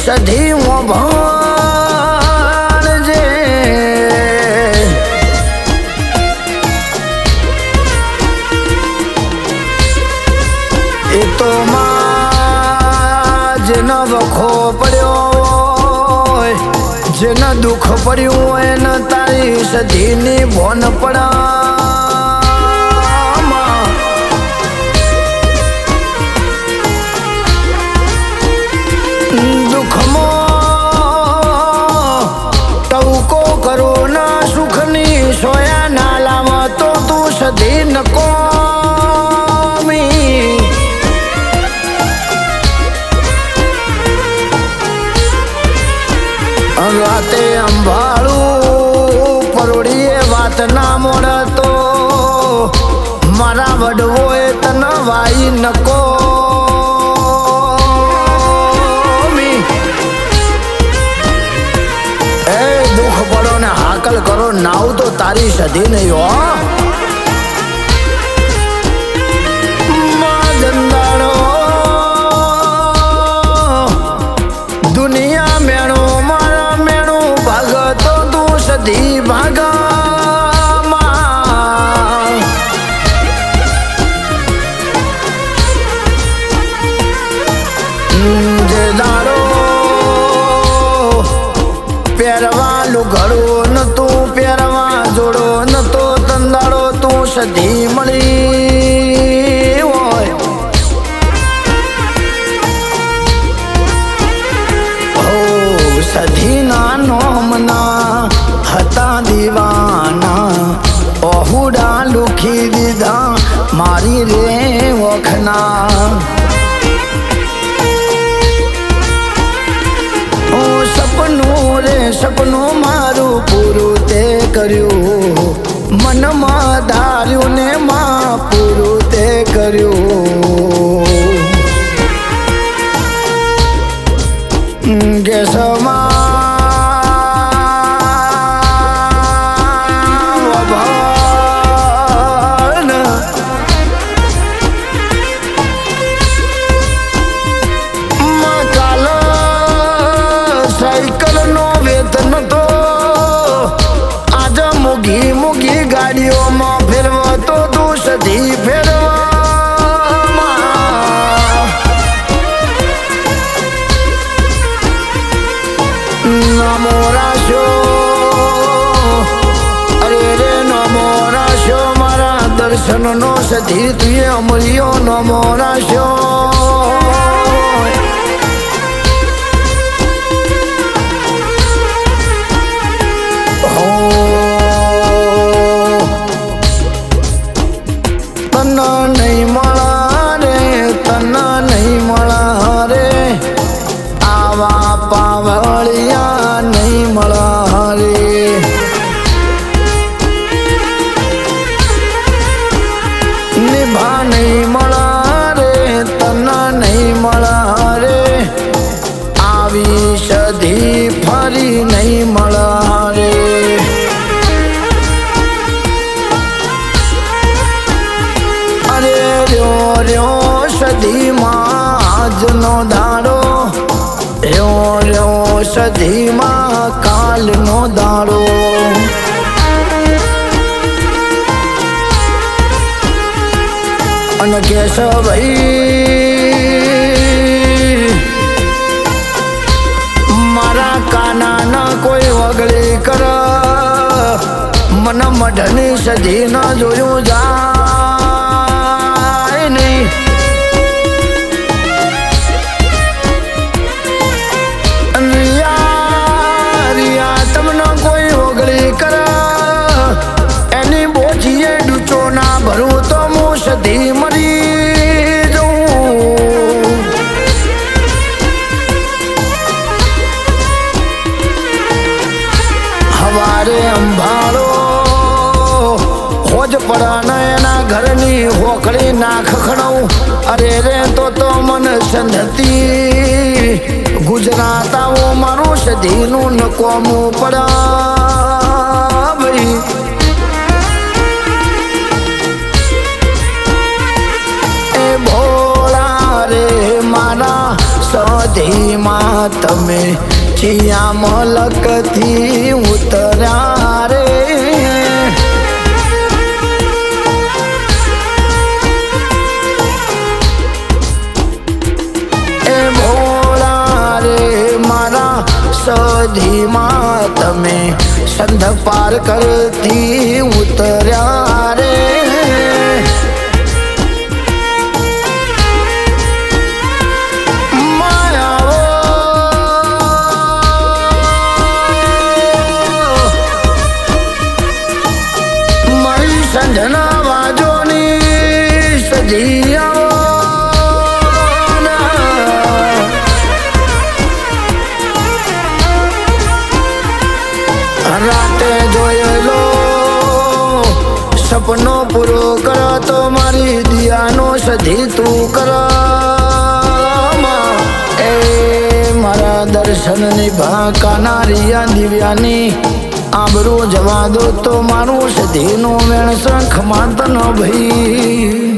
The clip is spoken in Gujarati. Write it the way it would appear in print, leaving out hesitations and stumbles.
સધી ભાણજે એ તો માં જેનો વખો પડ્યો હોય જેને દુઃખ પડ્યું હોય ને તારી સધીની ભોન પડા સોયા ના લાવા તો તું સધી નકોમી રાતે અંભાળું પરોડીએ વાત ના મોડતો મારા વડવોએ તને વાઈ નકો હાકલ કરો નાવ તો તારી સધી નહીં હો જંદાડો દુનિયા મેણો મારા મેણો ભાગતો તું સધી ભાગમાં જે દાડો પહેરવા લુગડું નતું પહેરવા જોડો નતો તંદાડો તું સધી મળી હોય હો સધી ના નોમના હતા દીવાના ઓહુડા લુખી દીધા મારી રે વખના સપનું મારું પૂરું તે કર્યું મનમાં ધાર્યું ને માં પૂરું તે કર્યું ગેસમાં ગાડીઓમાં ફેરવો તો તું સધી ફેરવામાં નમો રાશો અરે રે નમો રાશો મારા દર્શનનો સધી તુએ અમર્યો નમો રાશો નહીં મળા રે તના નહીં મળા રે આવા પાવળિયા નહીં મળા રે નિભા નહીં મળા રે તના નહીં મળા રે આવી સધી ફરી નહીં મળા રે રહ્યો સધીમાં આજનો દાડો રહ્યો સધીમાં કાલનો દાડો અને કેશ ભાઈ મારા કાના કોઈ વગડી કર મને મઢની સધી ન જોયું જા તમને કોઈ ઓગળી કર એની બોજીએ ડૂચો ના ભરું તો હું સધી મરી જઉં હવારે અંભાળો હોજ પડા એના ઘરની હોકળી નાખ ખણવું અરે રે તો મન સંધતી ગુજરાત આવો મારું સધીનું નકોમું પડા ભાઈ એ ભોળા રે મારા સધી માં તમે ચિયા મલકથી ઉતર્યા રે એ ભોળા રે મારા સધીમાં તમે સંધ પાર કરતી ઉતર્યા રે સંજના વાજોની સજીયા રાતે જોયેલો સપનો પૂરો કરો તો મારી દિયાનો સધી તું કર એ મારા દર્શનની ભાકાના રિયા દિવ્યાની આબરૂ જવા દો તો મારું સધીનું વેણ શંખ માતનો ભાઈ